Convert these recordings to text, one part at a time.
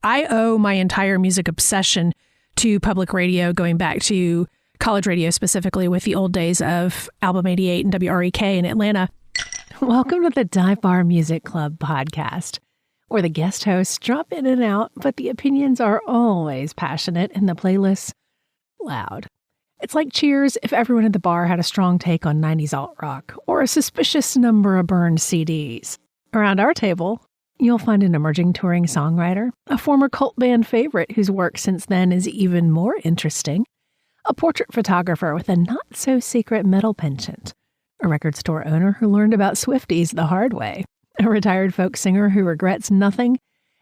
I owe my entire music obsession to public radio, going back to college radio specifically with the old days of Album 88 and WREK in Atlanta. Welcome to the Dive Bar Music Club podcast, where the guest hosts drop in and out, but the opinions are always passionate and the playlists loud. It's like Cheers if everyone at the bar had a strong take on 90s alt-rock or a suspicious number of burned CDs. Around our table, you'll find an emerging touring songwriter, a former cult band favorite whose work since then is even more interesting, a portrait photographer with a not-so-secret metal penchant, a record store owner who learned about Swifties the hard way, a retired folk singer who regrets nothing,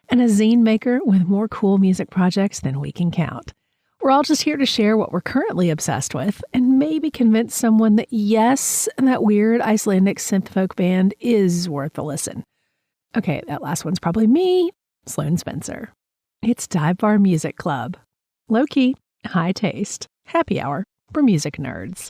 and a zine maker with more cool music projects than we can count. We're all just here to share what we're currently obsessed with and maybe convince someone that, yes, that weird Icelandic synth folk band is worth a listen. Okay, that last one's probably me, Sloane Spencer. It's Dive Bar Music Club. Low-key, high taste, happy hour for music nerds.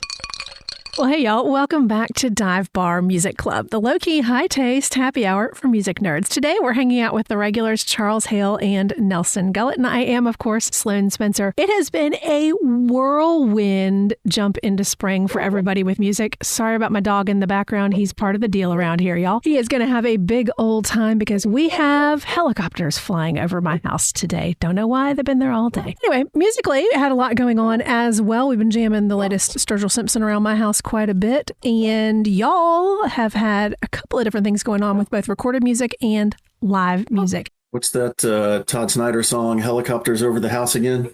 Well, hey, y'all. Welcome back to Dive Bar Music Club, the low-key, high-taste happy hour for music nerds. Today, we're hanging out with the regulars, Charles Hale and Nelson Gullett, and I am, of course, Sloane Spencer. It has been a whirlwind jump into spring for everybody with music. Sorry about my dog in the background. He's part of the deal around here, y'all. He is going to have a big old time because we have helicopters flying over my house today. Don't know why. They've been there all day. Anyway, musically, it had a lot going on as well. We've been jamming the latest Sturgill Simpson around my house quite a bit, and y'all have had a couple of different things going on with both recorded music and live music. What's that Todd Snyder song, Helicopters Over the House again?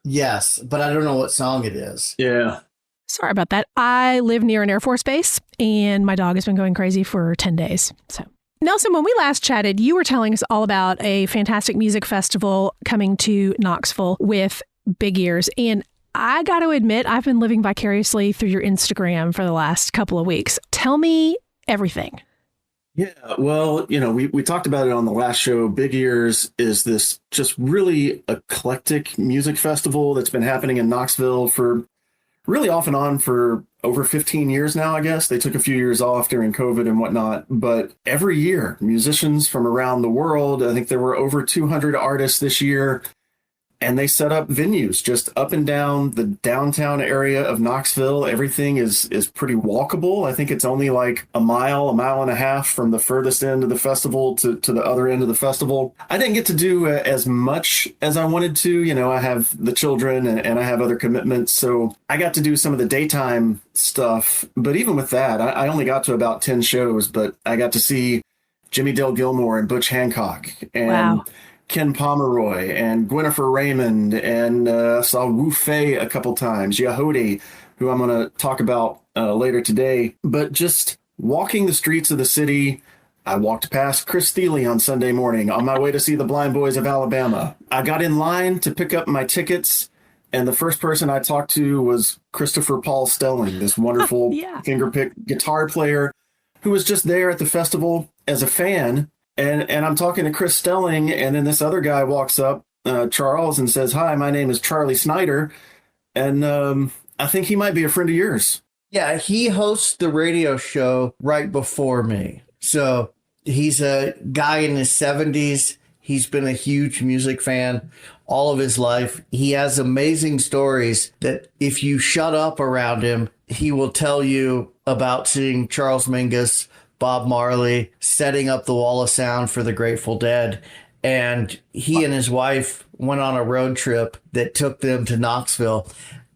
Yes, but I don't know what song it is. Yeah. Sorry about that. I live near an Air Force base, and my dog has been going crazy for 10 days. So, Nelson, when we last chatted, you were telling us all about a fantastic music festival coming to Knoxville with Big Ears, and I got to admit, I've been living vicariously through your Instagram for the last couple of weeks. Tell me everything. Yeah, well, we talked about it on the last show. Big Ears is this just really eclectic music festival that's been happening in Knoxville for really off and on for over 15 years now, I guess. They took a few years off during COVID and whatnot. But every year, musicians from around the world, I think there were over 200 artists this year. And they set up venues just up and down the downtown area of Knoxville. Everything is pretty walkable. I think it's only like a mile and a half from the furthest end of the festival to the other end of the festival. I didn't get to do as much as I wanted to. I have the children and I have other commitments. So I got to do some of the daytime stuff. But even with that, I only got to about 10 shows, but I got to see Jimmy Dale Gilmore and Butch Hancock and wow. Ken Pomeroy and Gwynnifer Raymond, and saw Wu Fei a couple times, Yahudi, who I'm going to talk about later today. But just walking the streets of the city, I walked past Chris Thiele on Sunday morning on my way to see the Blind Boys of Alabama. I got in line to pick up my tickets, and the first person I talked to was Christopher Paul Stelling, this wonderful fingerpick guitar player who was just there at the festival as a fan. And I'm talking to Chris Stelling, and then this other guy walks up, Charles, and says, "Hi, my name is Charlie Snyder, and I think he might be a friend of yours." Yeah, he hosts the radio show right before me. So he's a guy in his 70s. He's been a huge music fan all of his life. He has amazing stories that if you shut up around him, he will tell you about seeing Charles Mingus, Bob Marley, setting up the Wall of Sound for the Grateful Dead. And he and his wife went on a road trip that took them to Knoxville.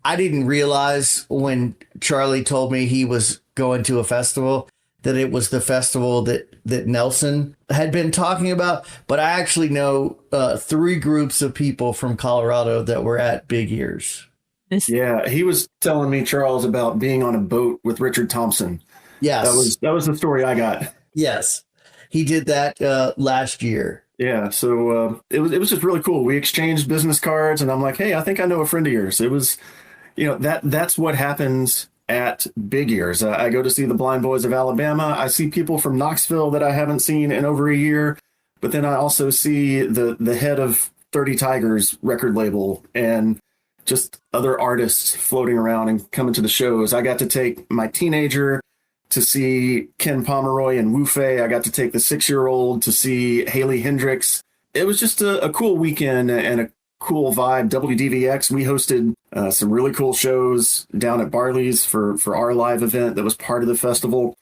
I didn't realize when Charlie told me he was going to a festival that it was the festival that Nelson had been talking about. But I actually know 3 groups of people from Colorado that were at Big Ears. Yeah, he was telling me, Charles, about being on a boat with Richard Thompson. Yes. That was the story I got. Yes. He did that last year. Yeah. So it was just really cool. We exchanged business cards, and I'm like, hey, I think I know a friend of yours. It was, that's what happens at Big Ears. I go to see the Blind Boys of Alabama. I see people from Knoxville that I haven't seen in over a year. But then I also see the head of 30 Tigers record label and just other artists floating around and coming to the shows. I got to take my teenager to see Ken Pomeroy and Wu Fei. I got to take the 6-year-old to see Haley Hendricks it was just a cool weekend and a cool vibe. WDVX, we hosted some really cool shows down at Barley's for our live event that was part of the festival.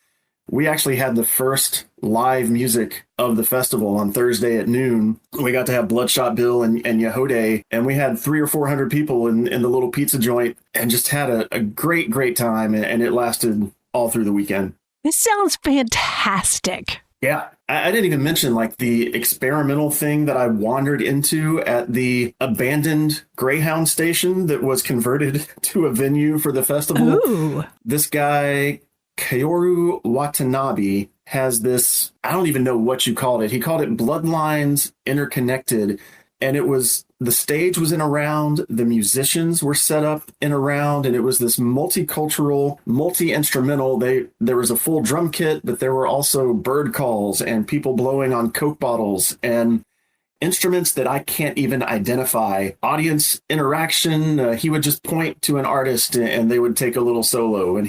We actually had the first live music of the festival on Thursday at noon. We got to have Bloodshot Bill and Yehode, and we had 300 or 400 people in the little pizza joint and just had a great time, and it lasted all through the weekend. This sounds fantastic. Yeah, I didn't even mention like the experimental thing that I wandered into at the abandoned Greyhound station that was converted to a venue for the festival. Ooh. This guy, Kaoru Watanabe, has this, I don't even know what you called it. He called it Bloodlines Interconnected. And it was, the stage was in a round, the musicians were set up in a round, and it was this multicultural, multi-instrumental. There was a full drum kit, but there were also bird calls and people blowing on Coke bottles and instruments that I can't even identify. Audience interaction, he would just point to an artist and they would take a little solo. And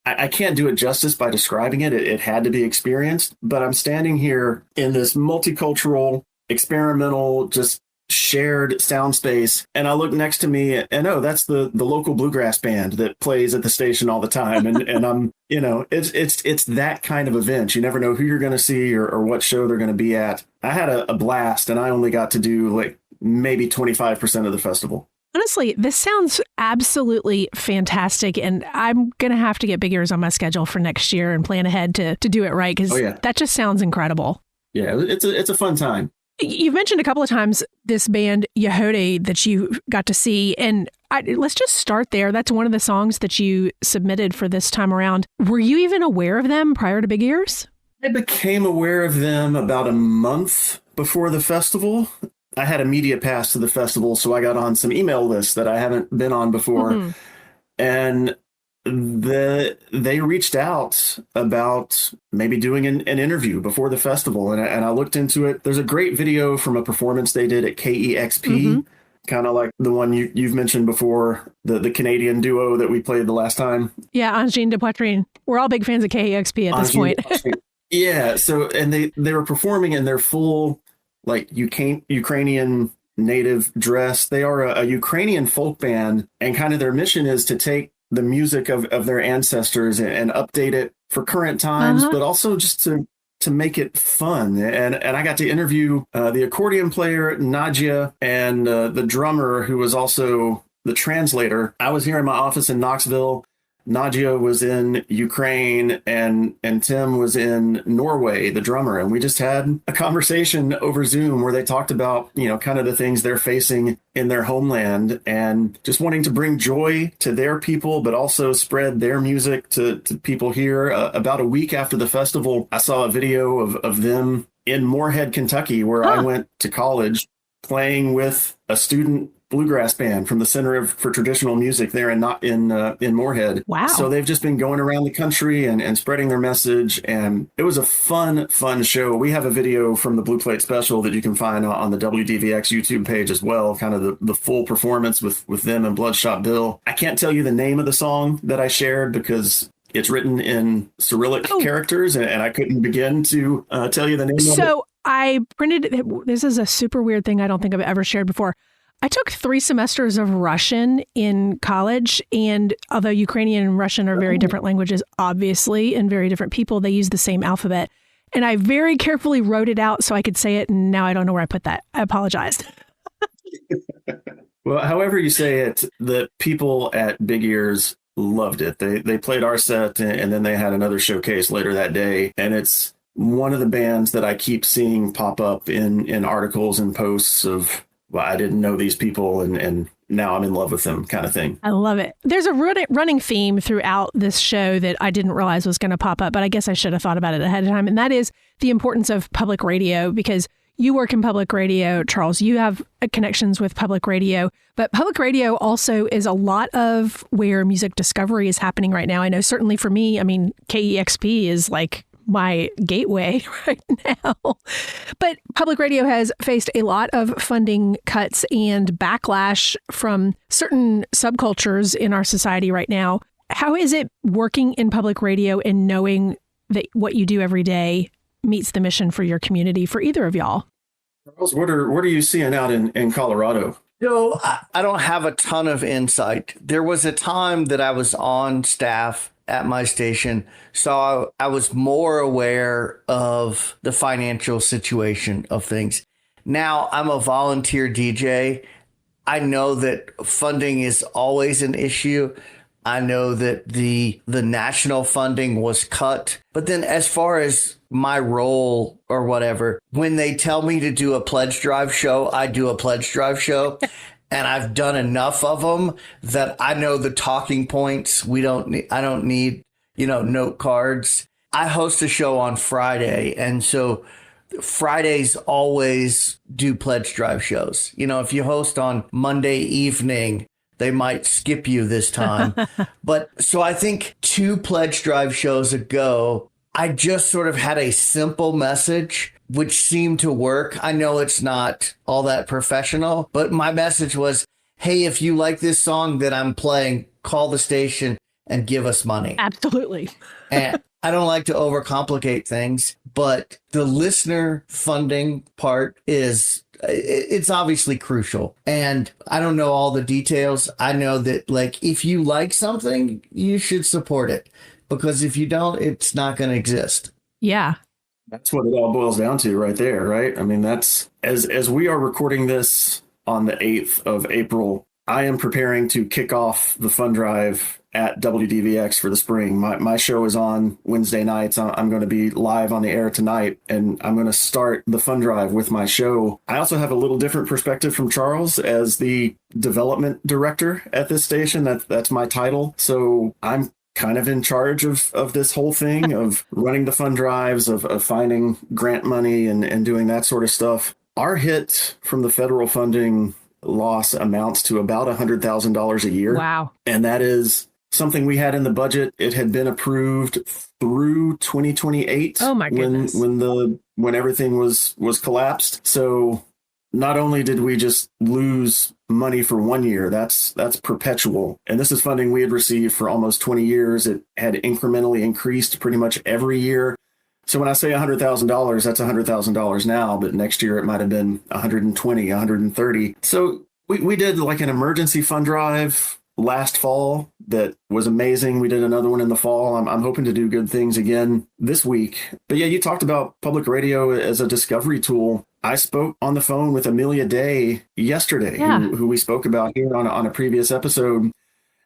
I can't do it justice by describing it. It had to be experienced, but I'm standing here in this multicultural, experimental, just shared sound space, and I look next to me and that's the local bluegrass band that plays at the station all the time, and I'm, it's that kind of event. You never know who you're going to see or what show they're going to be at. I had a blast, and I only got to do like maybe 25% of the festival. Honestly, this sounds absolutely fantastic, and I'm going to have to get big ears on my schedule for next year and plan ahead to do it right, because that just sounds incredible. Yeah, it's a fun time. You've mentioned a couple of times this band Yehode that you got to see, and let's just start there. That's one of the songs that you submitted for this time around. Were you even aware of them prior to Big Ears? I became aware of them about a month before the festival. I had a media pass to the festival, so I got on some email lists that I haven't been on before. Mm-hmm. And they reached out about maybe doing an interview before the festival, and I looked into it. There's a great video from a performance they did at KEXP, mm-hmm. kind of like the one you've mentioned before, the Canadian duo that we played the last time. Yeah, Angine de Poitrine. We're all big fans of KEXP at this point. Yeah, so and they were performing in their full like Ukrainian native dress. They are a Ukrainian folk band, and kind of their mission is to take the music of their ancestors and update it for current times, but also just to make it fun. And I got to interview the accordion player, Nadia, and the drummer, who was also the translator. I was here in my office in Knoxville. Nadia was in Ukraine, and Tim was in Norway, the drummer. And we just had a conversation over Zoom where they talked about, kind of the things they're facing in their homeland and just wanting to bring joy to their people, but also spread their music to people here. About a week after the festival, I saw a video of them in Moorhead, Kentucky, where I went to college, playing with a student bluegrass band from the Center for Traditional Music there in Moorhead. Wow. So they've just been going around the country and spreading their message. And it was a fun show. We have a video from the Blue Plate Special that you can find on the WDVX YouTube page as well, kind of the full performance with them and Bloodshot Bill. I can't tell you the name of the song that I shared because it's written in Cyrillic characters, and I couldn't begin to tell you the name of it. So I printed, this is a super weird thing I don't think I've ever shared before. I took 3 semesters of Russian in college, and although Ukrainian and Russian are very different languages, obviously, and very different people, they use the same alphabet. And I very carefully wrote it out so I could say it, and now I don't know where I put that. I apologize. Well, however you say it, the people at Big Ears loved it. They played our set, and then they had another showcase later that day, and it's one of the bands that I keep seeing pop up in articles and posts of, well, I didn't know these people, and now I'm in love with them kind of thing. I love it. There's a running theme throughout this show that I didn't realize was going to pop up, but I guess I should have thought about it ahead of time. And that is the importance of public radio, because you work in public radio, Charles. You have connections with public radio, but public radio also is a lot of where music discovery is happening right now. I know certainly for me, KEXP is like my gateway right now. But public radio has faced a lot of funding cuts and backlash from certain subcultures in our society right now. How is it working in public radio and knowing that what you do every day meets the mission for your community, for either of y'all? Charles, what are you seeing out in Colorado? So I don't have a ton of insight. There was a time that I was on staff at my station, so I was more aware of the financial situation of things. Now I'm a volunteer DJ. I know that funding is always an issue. I know that the national funding was cut. But then as far as my role or whatever, when they tell me to do a pledge drive show, I do a pledge drive show. And I've done enough of them that I know the talking points. I don't need, note cards. I host a show on Friday. And so Fridays always do pledge drive shows. If you host on Monday evening, they might skip you this time. But so I think 2 pledge drive shows ago, I just sort of had a simple message, which seemed to work. I know it's not all that professional, but my message was, hey, if you like this song that I'm playing, call the station and give us money. Absolutely. And I don't like to overcomplicate things, but the listener funding part it's obviously crucial. And I don't know all the details. I know that if you like something, you should support it, because if you don't, it's not going to exist. Yeah. That's what it all boils down to right there, right? I mean, that's as we are recording this on the 8th of April, I am preparing to kick off the fund drive at WDVX for the spring. My show is on Wednesday nights. I'm going to be live on the air tonight, and I'm going to start the fund drive with my show. I also have a little different perspective from Charles as the development director at this station. That's my title. So I'm kind of in charge of this whole thing, of running the fund drives, of finding grant money and doing that sort of stuff. Our hit from the federal funding loss amounts to about $100,000 a year. Wow. And that is something we had in the budget. It had been approved through 2028. Oh my goodness. When everything was collapsed. So not only did we just lose money for 1 year, that's perpetual. And this is funding we had received for almost 20 years. It had incrementally increased pretty much every year. So when I say $100,000, that's $100,000 now, but next year it might have been 120, 130. So we did like an emergency fund drive last fall that was amazing. We did another one in the fall. I'm hoping to do good things again this week. But yeah, you talked about public radio as a discovery tool. I spoke on the phone with Amelia Day yesterday, who we spoke about here on a previous episode.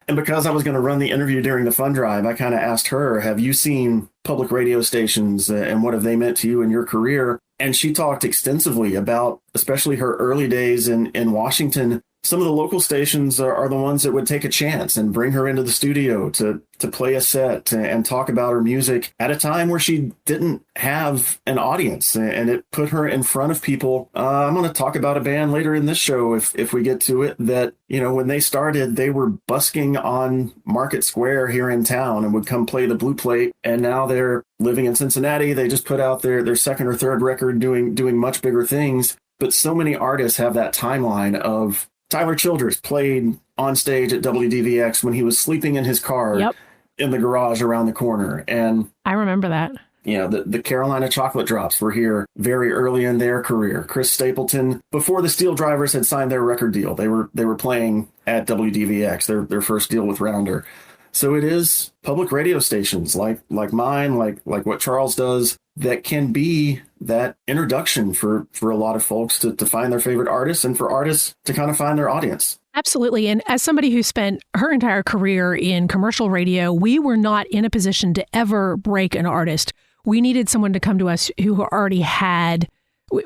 And because I was going to run the interview during the fund drive, I kind of asked her, have you seen public radio stations and what have they meant to you in your career? And she talked extensively about, especially her early days in Washington. Some of the local stations are the ones that would take a chance and bring her into the studio to play a set and talk about her music at a time where she didn't have an audience, and it put her in front of people. I'm going to talk about a band later in this show, if we get to it, that, when they started, they were busking on Market Square here in town and would come play the Blue Plate. And now they're living in Cincinnati. They just put out their second or third record doing much bigger things. But so many artists have that timeline of Tyler Childers played on stage at WDVX when he was sleeping in his car in the garage around the corner. And I remember that. The Carolina Chocolate Drops were here very early in their career. Chris Stapleton, before the Steel Drivers had signed their record deal, they were playing at WDVX, their first deal with Rounder. So it is public radio stations like mine, like what Charles does, that can be that introduction for a lot of folks to find their favorite artists, and for artists to kind of find their audience. Absolutely. And as somebody who spent her entire career in commercial radio, we were not in a position to ever break an artist. We needed someone to come to us who already had,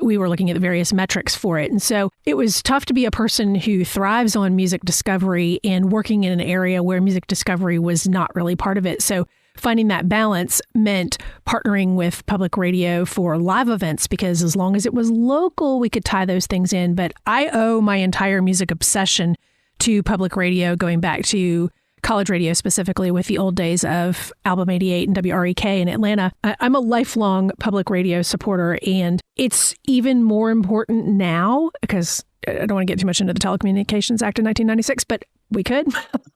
we were looking at the various metrics for it. And so it was tough to be a person who thrives on music discovery and working in an area where music discovery was not really part of it. So finding that balance meant partnering with public radio for live events, because as long as it was local, we could tie those things in. But I owe my entire music obsession to public radio, going back to college radio, specifically with the old days of Album 88 and WREK in Atlanta. I'm a lifelong public radio supporter, and it's even more important now because I don't want to get too much into the Telecommunications Act of 1996, but we could.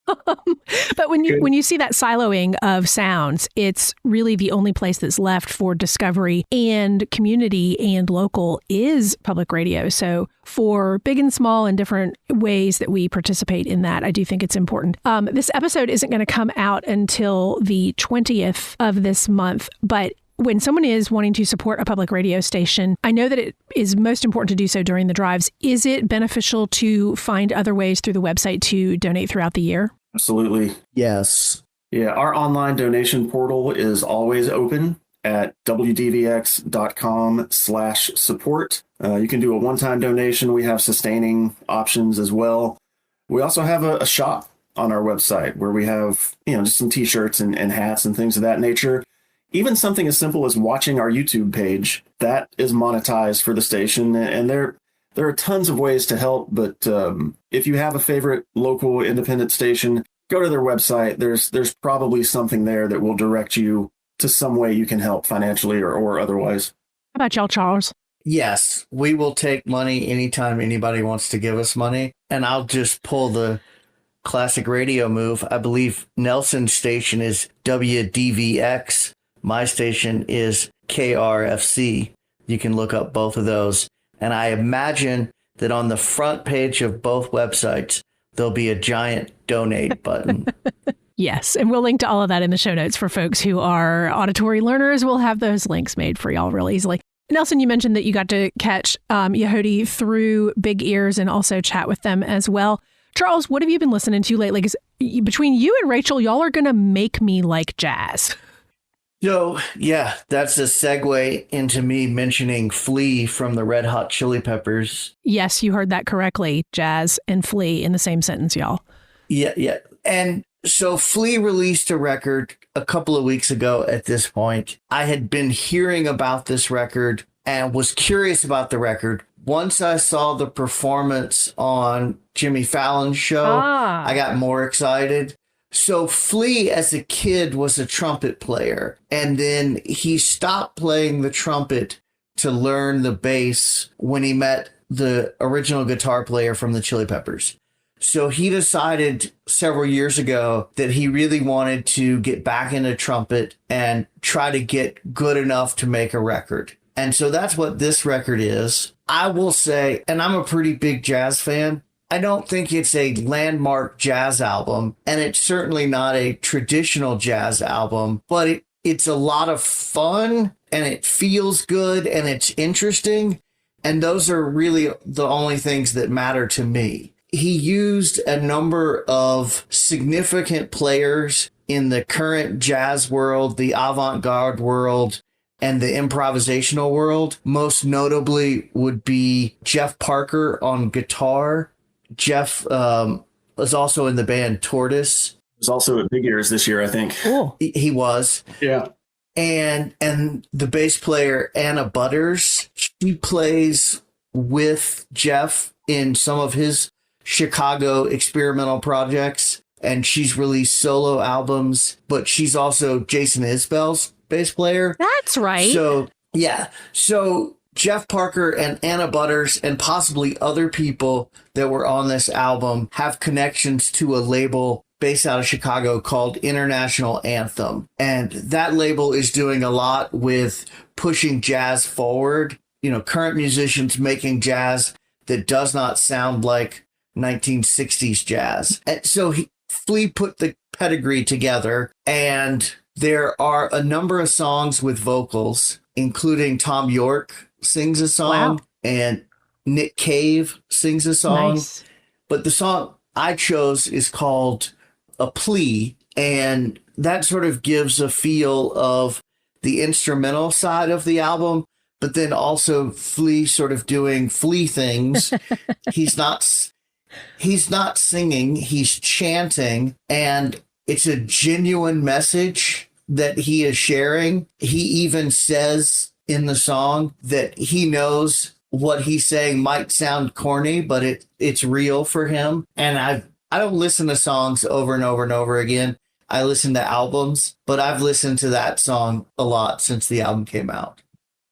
But when you see that siloing of sounds, it's really the only place that's left for discovery and community and local is public radio. So for big and small and different ways that we participate in that, I do think it's important. This episode isn't going to come out until the 20th of this month, but when someone is wanting to support a public radio station, I know that it is most important to do so during the drives. Is it beneficial to find other ways through the website to donate throughout the year? Absolutely. Yes. Yeah, our online donation portal is always open at wdvx.com/support. You can do a one-time donation. We have sustaining options as well. We also have a shop on our website where we have, just some t-shirts and hats and things of that nature. Even something as simple as watching our YouTube page, that is monetized for the station. And there are tons of ways to help. But if you have a favorite local independent station, go to their website. There's probably something there that will direct you to some way you can help financially or otherwise. How about y'all, Charles? Yes, we will take money anytime anybody wants to give us money. And I'll just pull the classic radio move. I believe Nelson's station is WDVX. My station is KRFC. You can look up both of those. And I imagine that on the front page of both websites, there'll be a giant donate button. Yes. And we'll link to all of that in the show notes for folks who are auditory learners. We'll have those links made for y'all real easily. Nelson, you mentioned that you got to catch Yehudi through Big Ears and also chat with them as well. Charles, what have you been listening to lately? Because between you and Rachel, y'all are going to make me like jazz. So, yeah, that's a segue into me mentioning Flea from the Red Hot Chili Peppers. Yes, you heard that correctly. Jazz and Flea in the same sentence, y'all. Yeah. And so Flea released a record a couple of weeks ago at this point. I had been hearing about this record and was curious about the record. Once I saw the performance on Jimmy Fallon's show, I got more excited. So Flea, as a kid, was a trumpet player, and then he stopped playing the trumpet to learn the bass when he met the original guitar player from the Chili Peppers. So he decided several years ago that he really wanted to get back into trumpet and try to get good enough to make a record. And so that's what this record is. I will say, and I'm a pretty big jazz fan, I don't think it's a landmark jazz album, and it's certainly not a traditional jazz album, but it's a lot of fun, and it feels good, and it's interesting, and those are really the only things that matter to me. He used a number of significant players in the current jazz world, the avant-garde world, and the improvisational world. Most notably would be Jeff Parker on guitar. Jeff was also in the band Tortoise. He was also at Big Ears this year, I think. Cool. He was. Yeah. And the bass player, Anna Butters, she plays with Jeff in some of his Chicago experimental projects. And she's released solo albums, but she's also Jason Isbell's bass player. That's right. So, yeah. So Jeff Parker and Anna Butters and possibly other people that were on this album have connections to a label based out of Chicago called International Anthem. And that label is doing a lot with pushing jazz forward. Current musicians making jazz that does not sound like 1960s jazz. And so Flea put the pedigree together, and there are a number of songs with vocals, including Tom York sings a song, and Nick Cave sings a song. Nice. But the song I chose is called A Plea, and that sort of gives a feel of the instrumental side of the album, but then also Flea sort of doing Flea things. He's not singing, he's chanting, and it's a genuine message that he is sharing. He even says in the song that he knows what he's saying might sound corny, but it's real for him. And I don't listen to songs over and over and over again. I listen to albums, but I've listened to that song a lot since the album came out.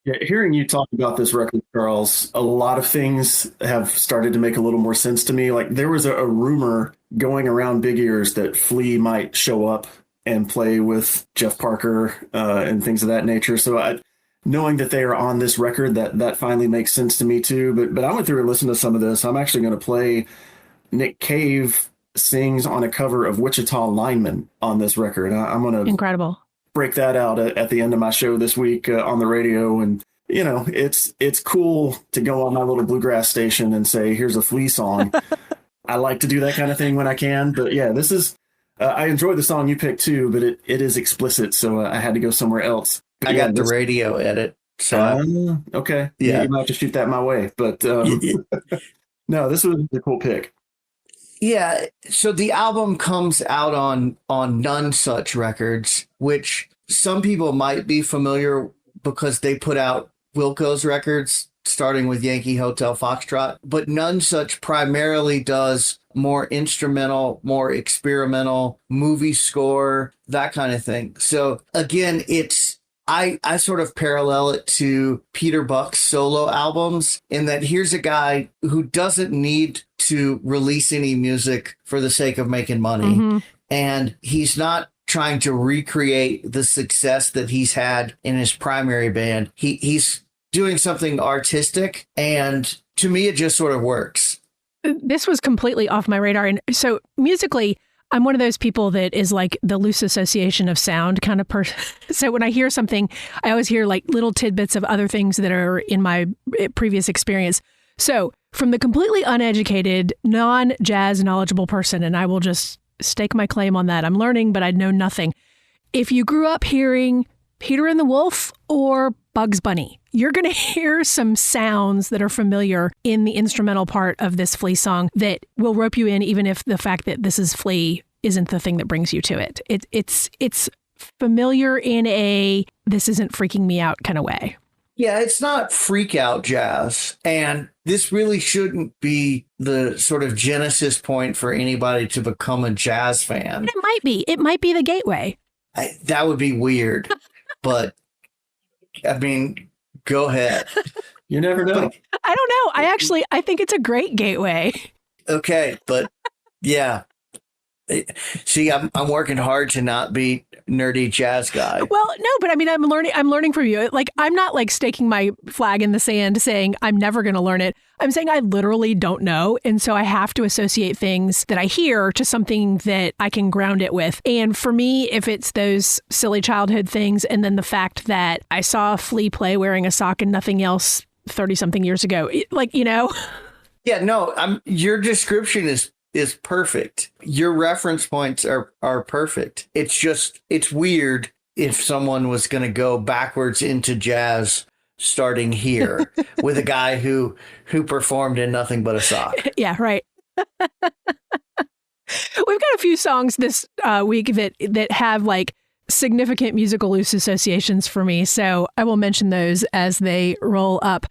Yeah, hearing you talk about this record, Charles, a lot of things have started to make a little more sense to me. Like there was a rumor going around big ears that Flea might show up and play with Jeff Parker and things of that nature. So knowing that they are on this record, that finally makes sense to me too. But I went through and listened to some of this. I'm actually going to play Nick Cave sings on a cover of Wichita Lineman on this record. I'm going to incredible break that out at the end of my show this week on the radio. And, you know, it's cool to go on my little bluegrass station and say, here's a Flea song. I like to do that kind of thing when I can. But yeah, this is, I enjoyed the song you picked too, but it is explicit. So I had to go somewhere else. But I got the radio edit. So okay. Yeah. You might have to shoot that my way. But no, this was a cool pick. Yeah, so the album comes out on None Such Records, which some people might be familiar because they put out Wilco's records, starting with Yankee Hotel Foxtrot. But None Such primarily does more instrumental, more experimental, movie score, that kind of thing. So again, I sort of parallel it to Peter Buck's solo albums in that here's a guy who doesn't need to release any music for the sake of making money. Mm-hmm. And he's not trying to recreate the success that he's had in his primary band. He's doing something artistic. And to me, it just sort of works. This was completely off my radar. And so musically, I'm one of those people that is like the loose association of sound kind of person. So when I hear something, I always hear like little tidbits of other things that are in my previous experience. So from the completely uneducated, non-jazz knowledgeable person, and I will just stake my claim on that. I'm learning, but I know nothing. If you grew up hearing Peter and the Wolf or Bugs Bunny, you're going to hear some sounds that are familiar in the instrumental part of this Flea song that will rope you in, even if the fact that this is Flea isn't the thing that brings you to it. It's familiar in a this isn't freaking me out kind of way. Yeah, it's not freak out jazz. And this really shouldn't be the sort of genesis point for anybody to become a jazz fan. It might be. It might be the gateway. That would be weird. But, I mean, go ahead. You never know. I don't know. I think it's a great gateway. Okay, but yeah. See, I'm working hard to not be nerdy jazz guy. Well, no, but I mean, I'm learning from you. Like, I'm not like staking my flag in the sand saying I'm never going to learn it. I'm saying I literally don't know. And so I have to associate things that I hear to something that I can ground it with. And for me, if it's those silly childhood things, and then the fact that I saw Flea play wearing a sock and nothing else 30 something years ago, like, you know. Yeah, no, your description is perfect. Your reference points are perfect. It's weird if someone was going to go backwards into jazz starting here with a guy who performed in nothing but a sock. Yeah, right. We've got a few songs this week that have like significant musical loose associations for me. So I will mention those as they roll up.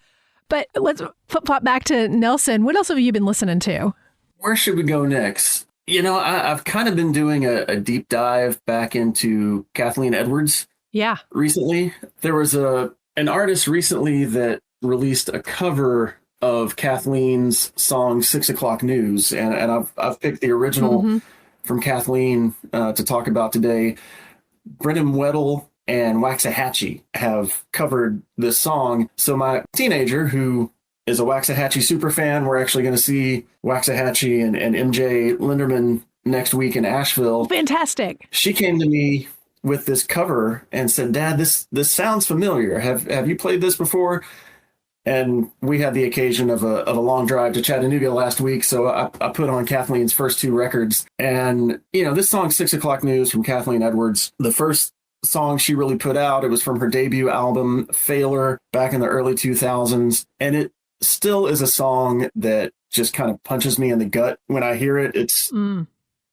But let's flip back to Nelson. What else have you been listening to? Where should we go next? You know, I've kind of been doing a deep dive back into Kathleen Edwards. Yeah. Recently, there was an artist recently that released a cover of Kathleen's song 6 O'Clock News. And I've picked the original from Kathleen to talk about today. Brennan Weddle and Waxahachie have covered this song. So my teenager, who is a Waxahachie super fan, we're actually going to see Waxahachie and MJ Linderman next week in Asheville. Fantastic. She came to me with this cover and said, "Dad, this sounds familiar. Have you played this before?" And we had the occasion of a long drive to Chattanooga last week, so I put on Kathleen's first two records. And, you know, this song, 6 O'Clock News from Kathleen Edwards, the first song she really put out, it was from her debut album, Failure, back in the early 2000s. And it still is a song that just kind of punches me in the gut when I hear it.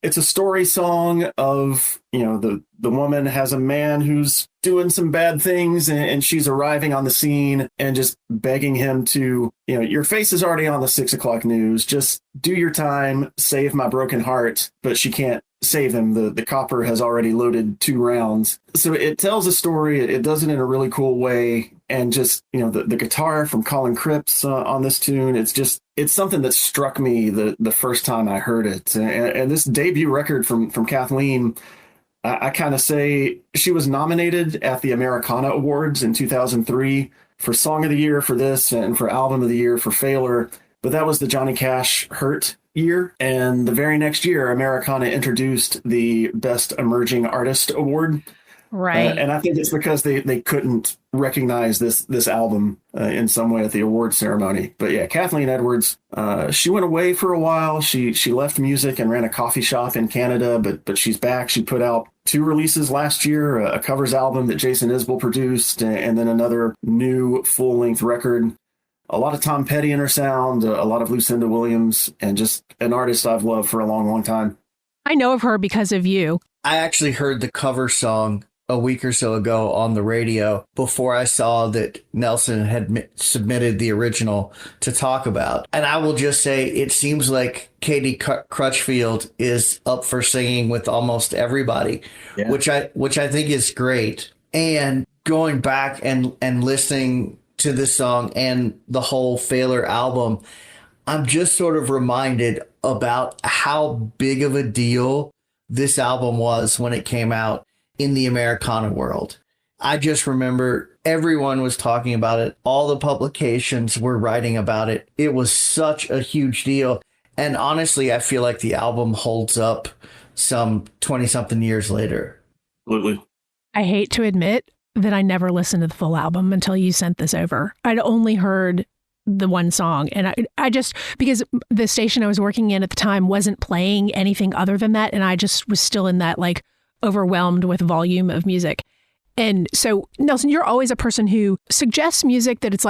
It's a story song of, you know, the woman has a man who's doing some bad things and she's arriving on the scene and just begging him to, you know, your face is already on the 6 o'clock news. Just do your time, save my broken heart. But she can't save him. The copper has already loaded 2 rounds. So it tells a story. It does it in a really cool way. and just, the guitar from Colin Cripps on this tune, it's something that struck me the first time I heard it. And this debut record from Kathleen, I kind of say she was nominated at the Americana Awards in 2003 for Song of the Year for this and for Album of the Year for Failure. But that was the Johnny Cash Hurt year. And the very next year, Americana introduced the Best Emerging Artist Award. Right. And I think it's because they couldn't recognize this album in some way at the award ceremony. But yeah, Kathleen Edwards, she went away for a while. She left music and ran a coffee shop in Canada, but she's back. She put out 2 releases last year, a covers album that Jason Isbell produced, and then another new full-length record. A lot of Tom Petty in her sound, a lot of Lucinda Williams, and just an artist I've loved for a long, long time. I know of her because of you. I actually heard the cover song a week or so ago on the radio before I saw that Nelson had submitted the original to talk about. And I will just say, it seems like Katie Crutchfield is up for singing with almost everybody, yeah. which I think is great. And going back and listening to this song and the whole Failure album, I'm just sort of reminded about how big of a deal this album was when it came out in the Americana world. I just remember everyone was talking about it. All the publications were writing about it. It was such a huge deal. And honestly, I feel like the album holds up some 20-something years later. Absolutely. I hate to admit that I never listened to the full album until you sent this over. I'd only heard the one song. And I just, because the station I was working in at the time wasn't playing anything other than that. And I just was still in that overwhelmed with volume of music. And so, Nelson, you're always a person who suggests music that it's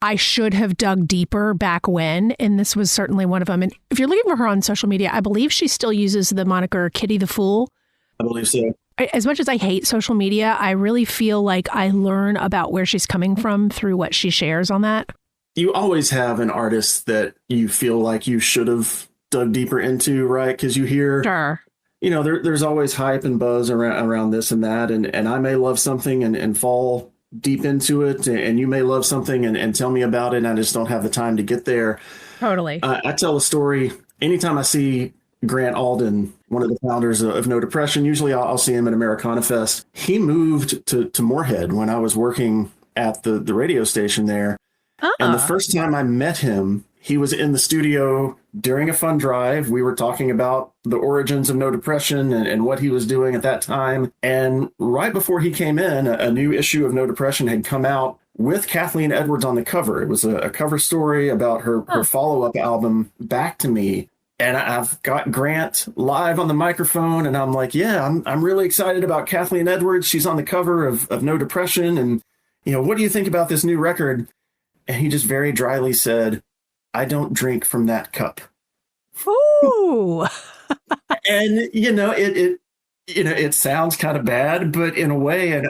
I should have dug deeper back when, and this was certainly one of them. And if you're looking for her on social media, I believe she still uses the moniker Kitty the Fool. I believe so. As much as I hate social media, I really feel like I learn about where she's coming from through what she shares on that. You always have an artist that you feel like you should have dug deeper into, right? Because you hear... Sure. There's always hype and buzz around this and that. And I may love something and fall deep into it. And you may love something and tell me about it. And I just don't have the time to get there. Totally. I tell a story anytime I see Grant Alden, one of the founders of No Depression. Usually I'll see him at Americana Fest. He moved to Moorhead when I was working at the radio station there. And the first time I met him, he was in the studio during a fund drive. We were talking about the origins of No Depression and what he was doing at that time. And right before he came in, a new issue of No Depression had come out with Kathleen Edwards on the cover. It was a cover story about her follow-up album, Back to Me. And I've got Grant live on the microphone, and I'm like, yeah, I'm really excited about Kathleen Edwards. She's on the cover of No Depression. And, what do you think about this new record? And he just very dryly said, I don't drink from that cup. Ooh. And, it sounds kind of bad, but in a way, and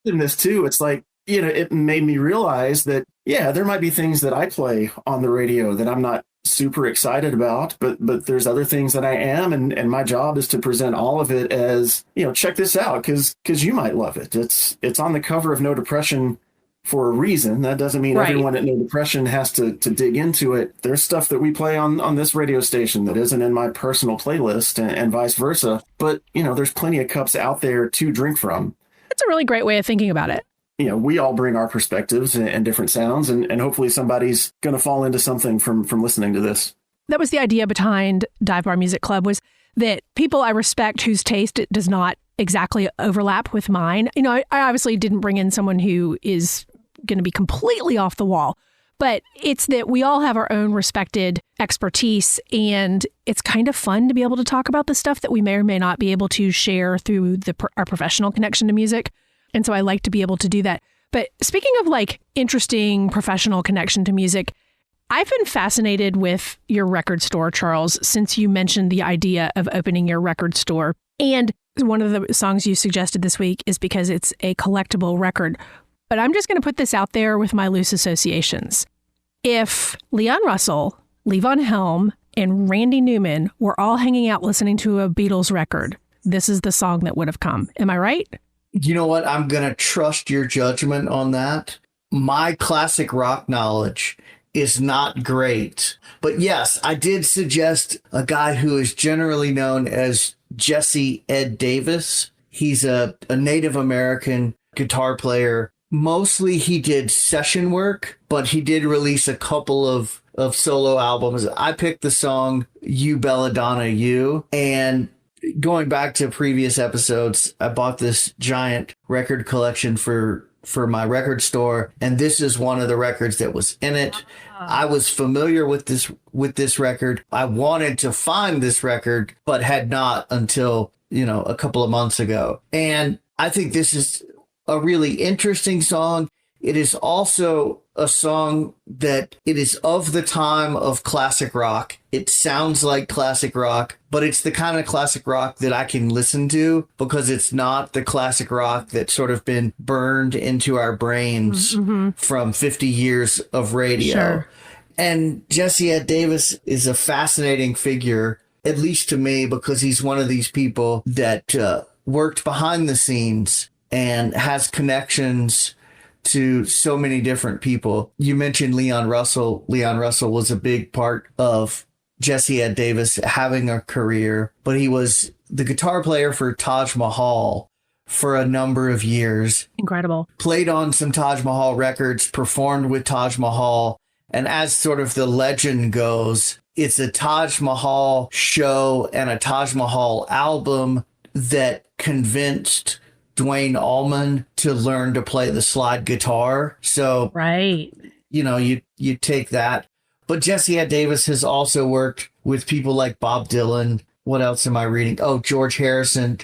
in this too, it's like, it made me realize that, yeah, there might be things that I play on the radio that I'm not super excited about, but there's other things that I am. And my job is to present all of it as, check this out, because you might love it. It's on the cover of No Depression for a reason. That doesn't mean everyone at No Depression has to dig into it. There's stuff that we play on this radio station that isn't in my personal playlist and vice versa. But, there's plenty of cups out there to drink from. That's a really great way of thinking about it. We all bring our perspectives and different sounds, and hopefully somebody's going to fall into something from listening to this. That was the idea behind Dive Bar Music Club, was that people I respect whose taste does not exactly overlap with mine. I obviously didn't bring in someone who is going to be completely off the wall, but it's that we all have our own respected expertise, and it's kind of fun to be able to talk about the stuff that we may or may not be able to share through our professional connection to music. And so I like to be able to do that. But speaking of interesting professional connection to music, I've been fascinated with your record store, Charles, since you mentioned the idea of opening your record store. And one of the songs you suggested this week is because it's a collectible record. But I'm just going to put this out there with my loose associations. If Leon Russell, Levon Helm, and Randy Newman were all hanging out listening to a Beatles record, this is the song that would have come. Am I right? You know what? I'm going to trust your judgment on that. my classic rock knowledge is not great. But yes, I did suggest a guy who is generally known as Jesse Ed Davis. He's a Native American guitar player. Mostly he did session work, but he did release a couple of solo albums. I picked the song You Belladonna You, and going back to previous episodes, I bought this giant record collection for my record store, and this is one of the records that was in it. I was familiar with this record. I wanted to find this record, but had not until, a couple of months ago. And I think this is a really interesting song. It is also a song that it is of the time of classic rock. It sounds like classic rock, but it's the kind of classic rock that I can listen to because it's not the classic rock that's sort of been burned into our brains from 50 years of radio. Sure. And Jesse Ed Davis is a fascinating figure, at least to me, because he's one of these people that worked behind the scenes and has connections to so many different people. You mentioned Leon Russell. Leon Russell was a big part of Jesse Ed Davis having a career, but he was the guitar player for Taj Mahal for a number of years. Incredible. Played on some Taj Mahal records, performed with Taj Mahal. And as sort of the legend goes, it's a Taj Mahal show and a Taj Mahal album that convinced Duane Allman to learn to play the slide guitar. So, right. You take that. But Jesse Ed Davis has also worked with people like Bob Dylan. What else am I reading? Oh, George Harrison,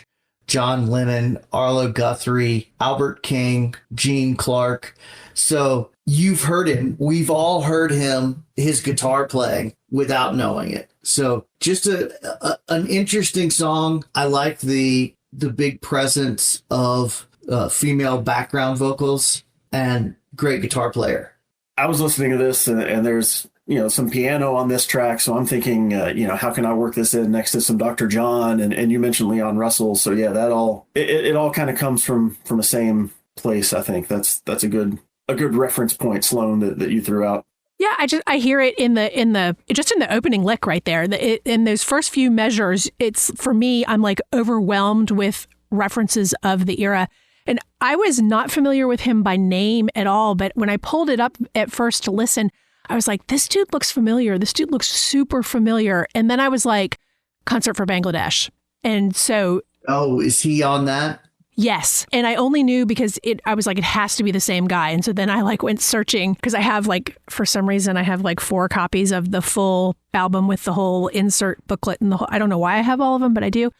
John Lennon, Arlo Guthrie, Albert King, Gene Clark. So you've heard him. We've all heard him, his guitar playing without knowing it. So just an interesting song. I like the big presence of female background vocals and great guitar player. I was listening to this and there's, some piano on this track. So I'm thinking, how can I work this in next to some Dr. John? And you mentioned Leon Russell. So yeah, that all, it all kind of comes from the same place. I think that's a good reference point, Sloane, that you threw out. Yeah, I hear it in the opening lick right there. In those first few measures, it's, for me, I'm like overwhelmed with references of the era. And I was not familiar with him by name at all, but when I pulled it up at first to listen, I was like, this dude looks familiar. This dude looks super familiar. And then I was like, Concert for Bangladesh. And so... Oh, is he on that? Yes. And I only knew because I was like, it has to be the same guy. And so then I went searching because I have for some reason, I have 4 copies of the full album with the whole insert booklet and I don't know why I have all of them, but I do.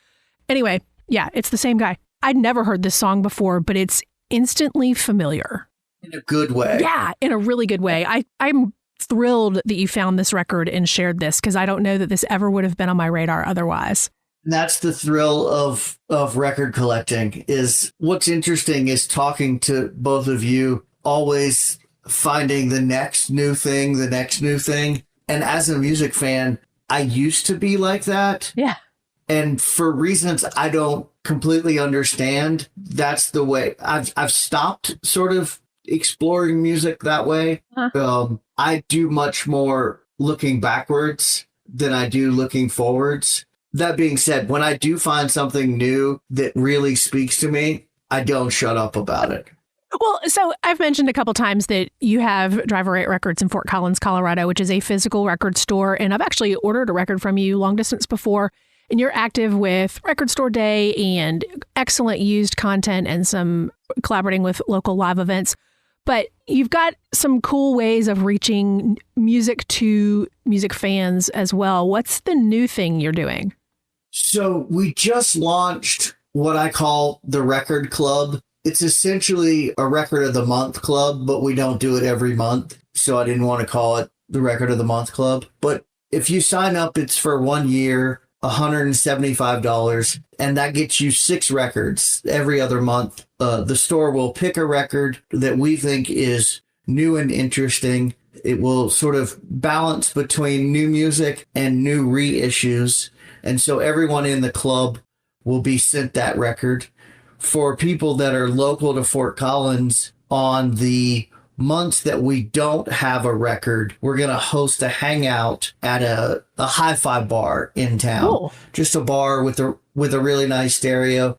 Anyway, yeah, it's the same guy. I'd never heard this song before, but it's instantly familiar. In a good way. Yeah, in a really good way. I'm thrilled that you found this record and shared this because I don't know that this ever would have been on my radar otherwise. That's the thrill of record collecting. Is what's interesting is talking to both of you, always finding the next new thing. And as a music fan, I used to be like that. Yeah. And for reasons I don't completely understand, that's the way I've stopped sort of exploring music that way. I do much more looking backwards than I do looking forwards. That being said, when I do find something new that really speaks to me, I don't shut up about it. Well, so I've mentioned a couple times that you have Driver 8 Records in Fort Collins, Colorado, which is a physical record store. And I've actually ordered a record from you long distance before. And you're active with Record Store Day and excellent used content and some collaborating with local live events. But you've got some cool ways of reaching music to music fans as well. What's the new thing you're doing? So we just launched what I call the Record Club. It's essentially a Record of the Month club, but we don't do it every month. So I didn't want to call it the Record of the Month club. But if you sign up, it's for 1 year, $175, and that gets you 6 records every other month. The store will pick a record that we think is new and interesting. It will sort of balance between new music and new reissues. And so everyone in the club will be sent that record. For people that are local to Fort Collins, on the months that we don't have a record, we're going to host a hangout at a hi-fi bar in town. Cool. Just a bar with a really nice stereo.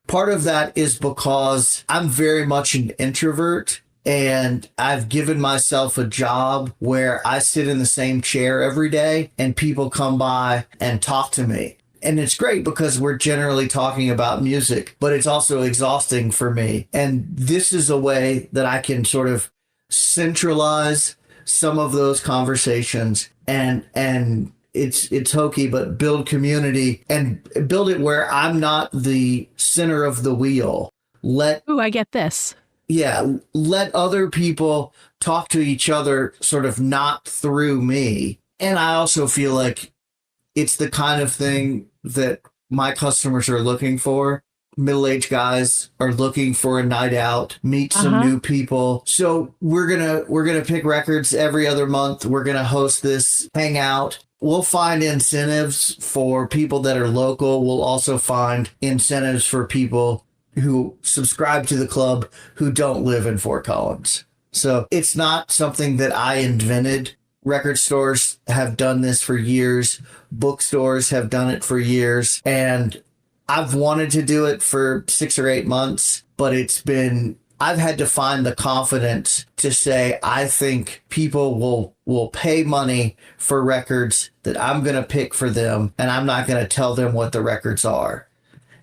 Part of that is because I'm very much an introvert, and I've given myself a job where I sit in the same chair every day and people come by and talk to me. And it's great because we're generally talking about music, but it's also exhausting for me. And this is a way that I can sort of centralize some of those conversations and it's hokey, but build community and build it where I'm not the center of the wheel. Ooh, I get this. Yeah, let other people talk to each other, sort of not through me. And I also feel like it's the kind of thing that my customers are looking for. Middle-aged guys are looking for a night out, meet some new people. So we're gonna pick records every other month. We're gonna host this hangout. We'll find incentives for people that are local. We'll also find incentives for people who subscribe to the club who don't live in Fort Collins. So it's not something that I invented. Record stores have done this for years. Bookstores have done it for years. And I've wanted to do it for 6 or 8 months, but I've had to find the confidence to say, I think people will pay money for records that I'm going to pick for them, and I'm not going to tell them what the records are.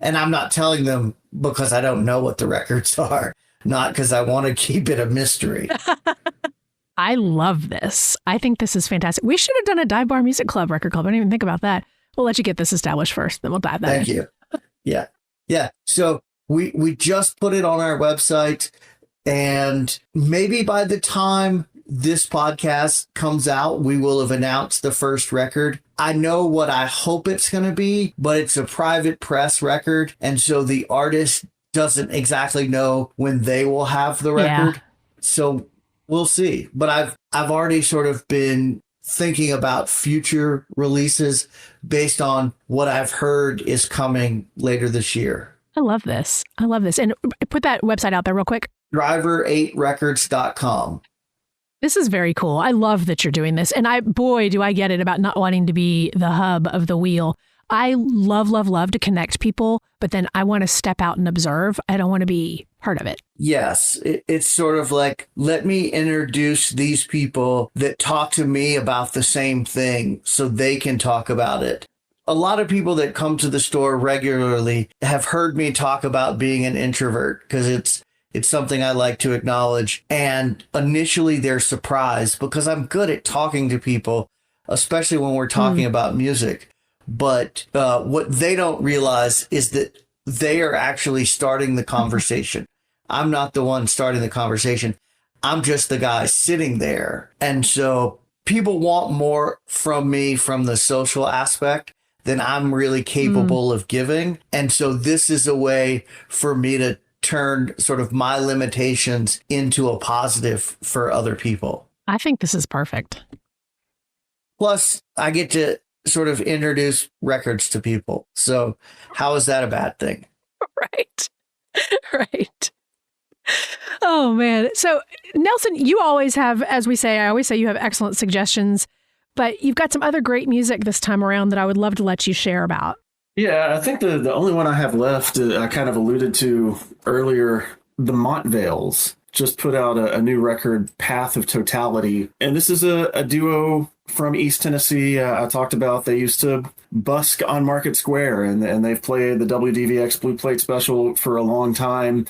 And I'm not telling them because I don't know what the records are, not because I want to keep it a mystery. I love this. I think this is fantastic. We should have done a Dive Bar Music Club record club. I didn't even think about that. We'll let you get this established first, then we'll dive that in. Thank you. Yeah. Yeah. So we just put it on our website, and maybe by the time this podcast comes out, we will have announced the first record. I know what I hope it's going to be, but it's a private press record. And so the artist doesn't exactly know when they will have the record. Yeah. So we'll see. But I've already sort of been thinking about future releases based on what I've heard is coming later this year. I love this. I love this. And put that website out there real quick. Driver8records.com. This is very cool. I love that you're doing this. And do I get it about not wanting to be the hub of the wheel. I love to connect people, but then I want to step out and observe. I don't want to be part of it. Yes. It's sort of like, let me introduce these people that talk to me about the same thing so they can talk about it. A lot of people that come to the store regularly have heard me talk about being an introvert because it's something I like to acknowledge. And initially they're surprised because I'm good at talking to people, especially when we're talking about music. But what they don't realize is that they are actually starting the conversation. I'm not the one starting the conversation. I'm just the guy sitting there. And so people want more from me from the social aspect than I'm really capable of giving. And so this is a way for me to turn sort of my limitations into a positive for other people. I think this is perfect. Plus, I get to sort of introduce records to people. So how is that a bad thing? Right. Right. Oh, man. So, Nelson, you always have, as we say, I always say you have excellent suggestions, but you've got some other great music this time around that I would love to let you share about. Yeah, I think the only one I have left, I kind of alluded to earlier, the Montvales just put out a new record, Path of Totality. And this is a duo from East Tennessee. I talked about they used to busk on Market Square, and they've played the WDVX Blue Plate Special for a long time.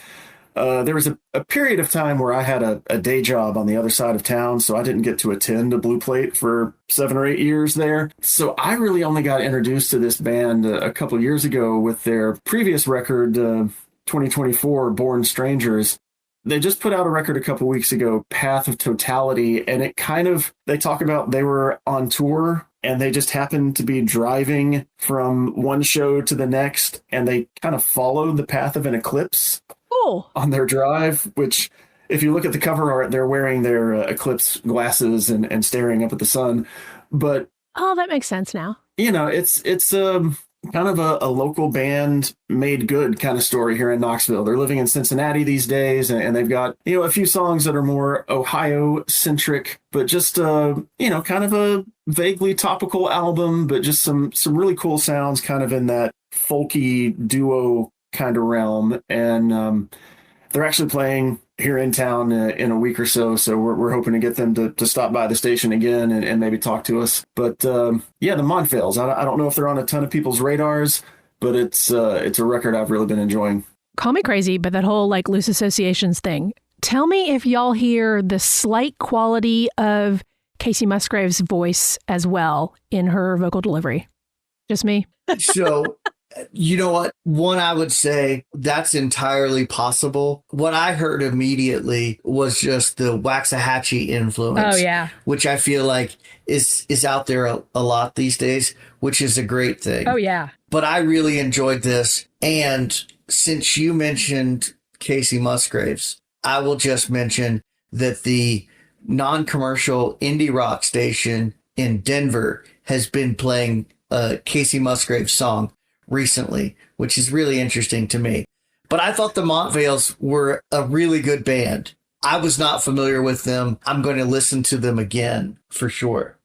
There was a period of time where I had a day job on the other side of town, so I didn't get to attend a Blue Plate for 7 or 8 years there. So I really only got introduced to this band a couple of years ago with their previous record, 2024, Born Strangers. They just put out a record a couple weeks ago, Path of Totality, and they talk about they were on tour and they just happened to be driving from one show to the next, and they kind of followed the path of an eclipse on their drive, which if you look at the cover art, they're wearing their eclipse glasses and staring up at the sun. But oh, that makes sense now. You know, it's kind of a local band made good kind of story here in Knoxville. They're living in Cincinnati these days, and they've got, a few songs that are more Ohio centric, but just, kind of a vaguely topical album, but just some really cool sounds kind of in that folky duo kind of realm. And they're actually playing here in town in a week or so. So we're hoping to get them to stop by the station again and maybe talk to us. But the Montvales, I don't know if they're on a ton of people's radars, but it's a record I've really been enjoying. Call me crazy, but that whole like loose associations thing. Tell me if y'all hear the slight quality of Casey Musgrave's voice as well in her vocal delivery. Just me? So, you know what? One, I would say that's entirely possible. What I heard immediately was just the Waxahachie influence. Oh, yeah. Which I feel like is out there a lot these days, which is a great thing. Oh, yeah. But I really enjoyed this. And since you mentioned Casey Musgraves, I will just mention that the non-commercial indie rock station in Denver has been playing a Casey Musgraves song recently, which is really interesting to me. But I thought the Montvales were a really good band. I was not familiar with them. I'm going to listen to them again for sure.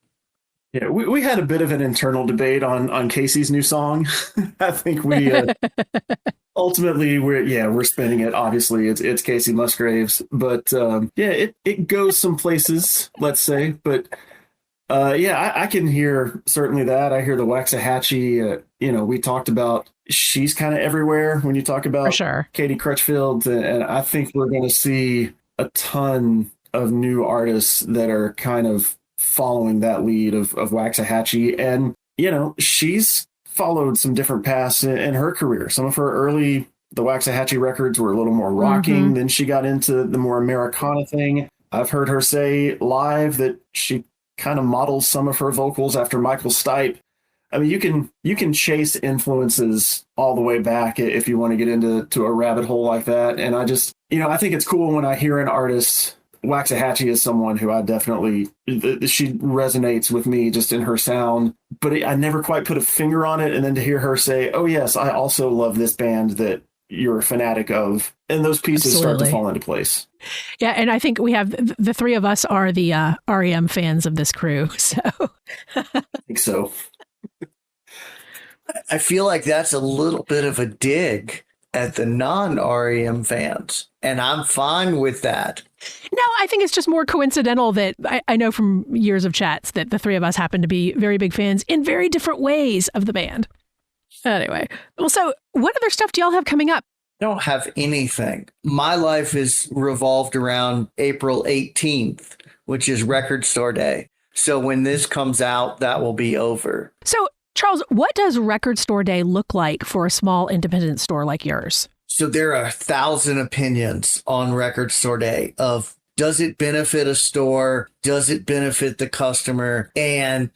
Yeah, we had a bit of an internal debate on Casey's new song. I think we ultimately we're spinning it. Obviously, it's Casey Musgraves, but it goes some places, let's say. But I can hear certainly that. I hear the Waxahachie. We talked about she's kind of everywhere when you talk about for sure. Katie Crutchfield, and I think we're going to see a ton of new artists that are kind of following that lead of Waxahachie. And, she's followed some different paths in her career. Some of her the Waxahachie records were a little more rocking. Mm-hmm. Then she got into the more Americana thing. I've heard her say live that she kind of models some of her vocals after Michael Stipe. I mean, you can chase influences all the way back if you want to get into a rabbit hole like that. And I just, I think it's cool when I hear an artist. Waxahachie is someone who I definitely, she resonates with me just in her sound, but I never quite put a finger on it. And then to hear her say, oh yes, I also love this band that you're a fanatic of, and those pieces start to fall into place. Yeah, and I think we have the three of us are the REM fans of this crew. So I think so. I feel like that's a little bit of a dig at the non-REM fans, and I'm fine with that. No, I think it's just more coincidental that I know from years of chats that the three of us happen to be very big fans in very different ways of the band. Anyway, well, so what other stuff do y'all have coming up? I don't have anything. My life is revolved around April 18th, which is Record Store Day. So when this comes out, that will be over. So, Charles, what does Record Store Day look like for a small independent store like yours? So there are 1,000 opinions on Record Store Day of, does it benefit a store? Does it benefit the customer? And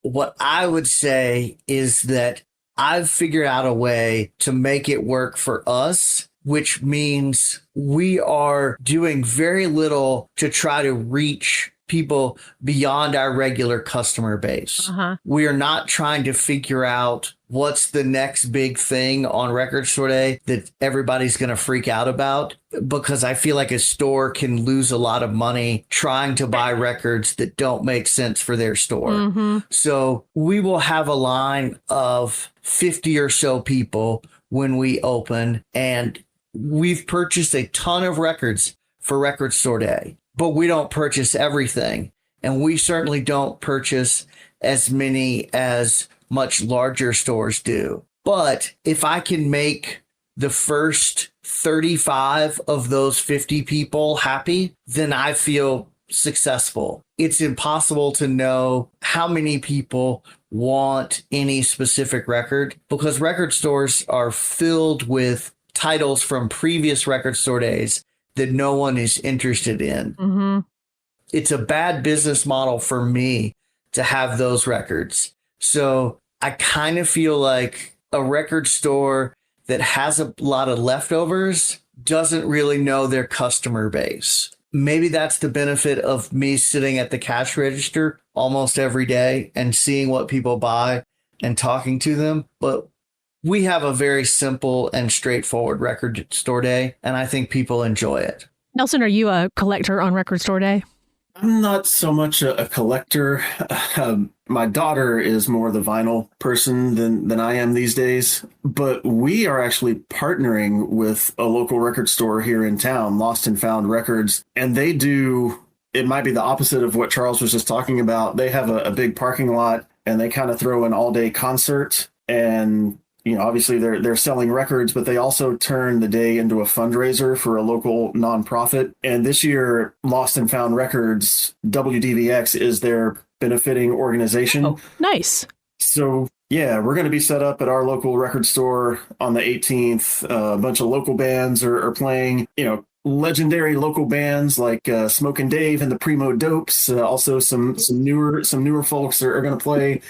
what I would say is that I've figured out a way to make it work for us, which means we are doing very little to try to reach people beyond our regular customer base. We are not trying to figure out what's the next big thing on Record Store Day that everybody's going to freak out about, because I feel like a store can lose a lot of money trying to buy records that don't make sense for their store. So we will have a line of 50 or so people when we open, and we've purchased a ton of records for Record Store Day. But we don't purchase everything, and we certainly don't purchase as many as much larger stores do. But if I can make the first 35 of those 50 people happy, then I feel successful. It's impossible to know how many people want any specific record, because record stores are filled with titles from previous Record Store Days that no one is interested in. It's a bad business model for me to have those records. So I kind of feel like a record store that has a lot of leftovers doesn't really know their customer base. Maybe that's the benefit of me sitting at the cash register almost every day and seeing what people buy and talking to them. But We have a very simple and straightforward record store day, and I think people enjoy it. Nelson, are you a collector on Record Store Day? I'm not so much a collector. My daughter is more the vinyl person than I am these days. But we are actually partnering with a local record store here in town, Lost and Found Records. And they do, it might be the opposite of what Charles was just talking about. They have a big parking lot and they kind of throw an all-day concert. And obviously they're selling records, but they also turn the day into a fundraiser for a local nonprofit. And this year, Lost and Found Records, WDVX, is their benefiting organization. Oh, nice. So, yeah, we're going to be set up at our local record store on the 18th. A bunch of local bands are playing, legendary local bands like Smokin' Dave and the Primo Dopes. Also, some newer folks are going to play.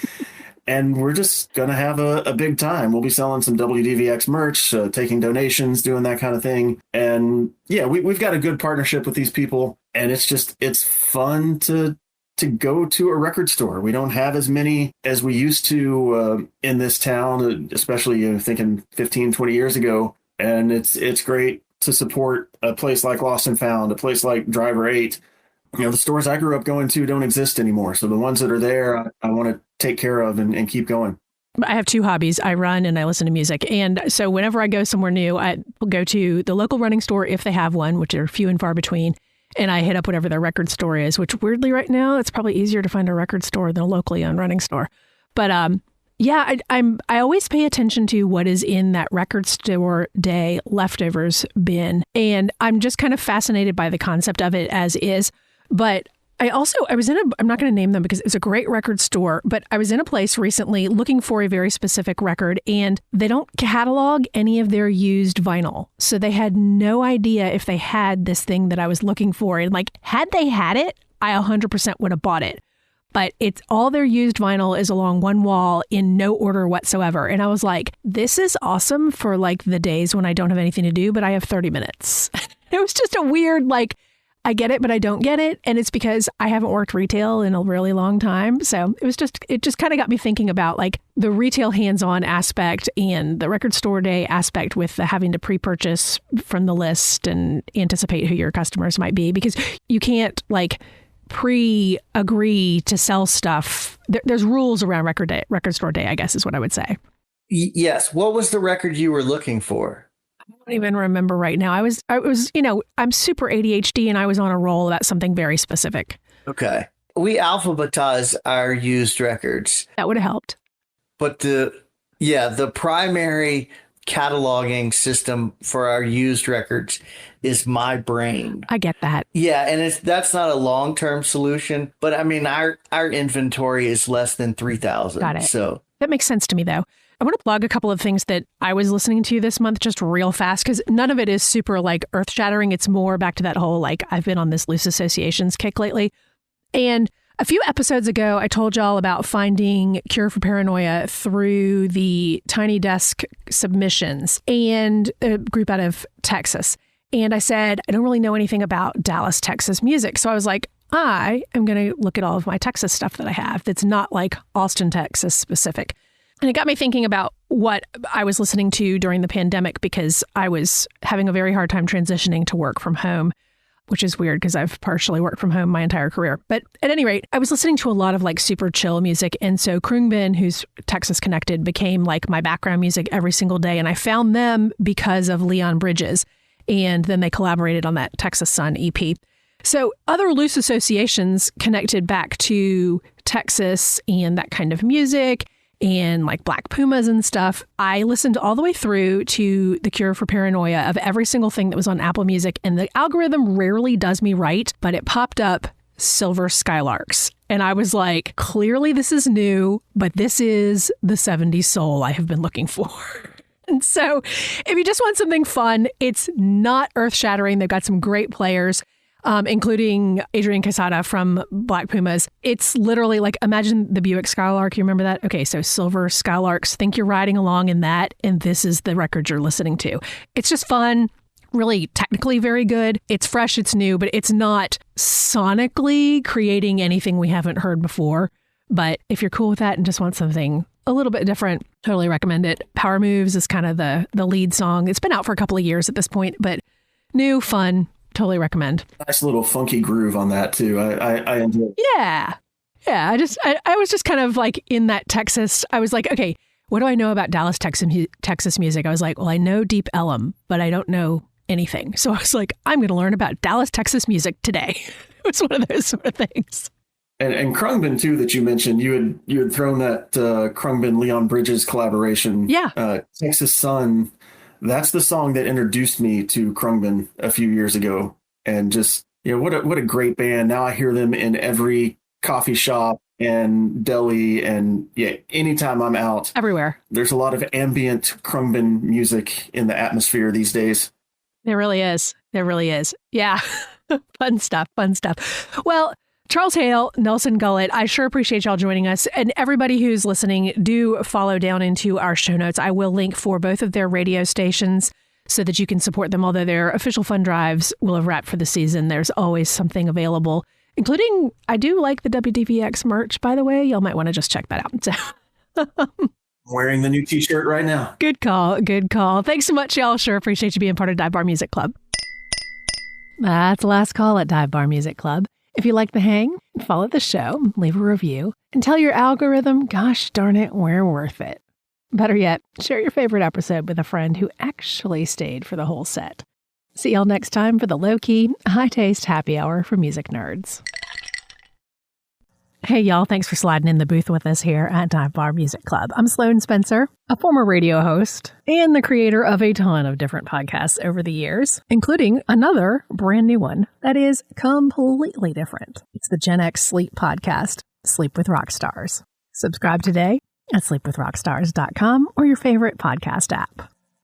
And we're just going to have a big time. We'll be selling some WDVX merch, taking donations, doing that kind of thing. And yeah, we've got a good partnership with these people. And it's fun to go to a record store. We don't have as many as we used to in this town, especially thinking 15, 20 years ago. And it's great to support a place like Lost and Found, a place like Driver 8. The stores I grew up going to don't exist anymore. So the ones that are there, I want to take care of and keep going. I have two hobbies. I run and I listen to music. And so whenever I go somewhere new, I will go to the local running store if they have one, which are few and far between. And I hit up whatever their record store is, which weirdly right now, it's probably easier to find a record store than a locally owned running store. But I always pay attention to what is in that record store day leftovers bin. And I'm just kind of fascinated by the concept of it as is. But I'm not going to name them because it's a great record store, but I was in a place recently looking for a very specific record and they don't catalog any of their used vinyl. So they had no idea if they had this thing that I was looking for. And had they had it, I 100% would have bought it. But it's all their used vinyl is along one wall in no order whatsoever. And I was like, this is awesome for the days when I don't have anything to do, but I have 30 minutes. It was just a weird, I get it, but I don't get it. And it's because I haven't worked retail in a really long time. So it just kind of got me thinking about the retail hands-on aspect and the record store day aspect with the having to pre-purchase from the list and anticipate who your customers might be, because you can't pre-agree to sell stuff. There's rules around record store day, I guess is what I would say. Yes. What was the record you were looking for? I don't even remember right now. I was, I'm super ADHD and I was on a roll about something very specific. Okay. We alphabetize our used records. That would have helped. But the primary cataloging system for our used records is my brain. I get that. Yeah. And that's not a long-term solution, but I mean, our inventory is less than 3,000. Got it. So that makes sense to me though. I want to plug a couple of things that I was listening to this month just real fast because none of it is super earth shattering. It's more back to that whole I've been on this loose associations kick lately. And a few episodes ago, I told y'all about finding Cure for Paranoia through the Tiny Desk submissions and a group out of Texas. And I said, I don't really know anything about Dallas, Texas music. So I was like, I am going to look at all of my Texas stuff that I have that's not Austin, Texas specific. And it got me thinking about what I was listening to during the pandemic because I was having a very hard time transitioning to work from home, which is weird because I've partially worked from home my entire career. But at any rate, I was listening to a lot of super chill music. And so Krungbin, who's Texas connected, became my background music every single day. And I found them because of Leon Bridges. And then they collaborated on that Texas Sun EP. So other loose associations connected back to Texas and that kind of music and Black Pumas and stuff. I listened all the way through to The Cure for Paranoia of every single thing that was on Apple Music. And the algorithm rarely does me right, but it popped up Silver Skylarks. And I was like, clearly this is new, but this is the 70s soul I have been looking for. And so if you just want something fun, it's not earth-shattering. They've got some great players, including Adrian Quesada from Black Pumas. It's literally imagine the Buick Skylark. You remember that? Okay, so Silver Skylarks. Think you're riding along in that, and this is the record you're listening to. It's just fun, really technically very good. It's fresh, it's new, but it's not sonically creating anything we haven't heard before. But if you're cool with that and just want something a little bit different. Totally recommend it. Power Moves is kind of the lead song. It's been out for a couple of years at this point, but new, fun. Totally recommend. Nice little funky groove on that too. I enjoy it. Yeah. Yeah. I was just kind of like in that Texas. I was like, okay, what do I know about Dallas, Texas music? I was like, well, I know Deep Ellum, but I don't know anything. So I was like, I'm going to learn about Dallas, Texas music today. It was one of those sort of things. And Krungbin too that you mentioned, you had thrown that Krungbin Leon Bridges collaboration. Yeah. Texas Sun. That's the song that introduced me to Krungbin a few years ago. And just, what a great band. Now I hear them in every coffee shop and deli, and anytime I'm out. Everywhere. There's a lot of ambient Krungbin music in the atmosphere these days. There really is. There really is. Yeah. Fun stuff. Well, Charles Hale, Nelson Gullett, I sure appreciate y'all joining us. And everybody who's listening, do follow down into our show notes. I will link for both of their radio stations so that you can support them. Although their official fund drives will have wrapped for the season, there's always something available, including, I do like the WDVX merch, by the way. Y'all might want to just check that out. So. I'm wearing the new t-shirt right now. Good call. Thanks so much, y'all. Sure appreciate you being part of Dive Bar Music Club. That's the last call at Dive Bar Music Club. If you like the hang, follow the show, leave a review, and tell your algorithm, gosh darn it, we're worth it. Better yet, share your favorite episode with a friend who actually stayed for the whole set. See y'all next time for the low-key, high-taste happy hour for music nerds. Hey, y'all. Thanks for sliding in the booth with us here at Dive Bar Music Club. I'm Sloane Spencer, a former radio host and the creator of a ton of different podcasts over the years, including another brand new one that is completely different. It's the Gen X Sleep podcast, Sleep with Rockstars. Subscribe today at sleepwithrockstars.com or your favorite podcast app.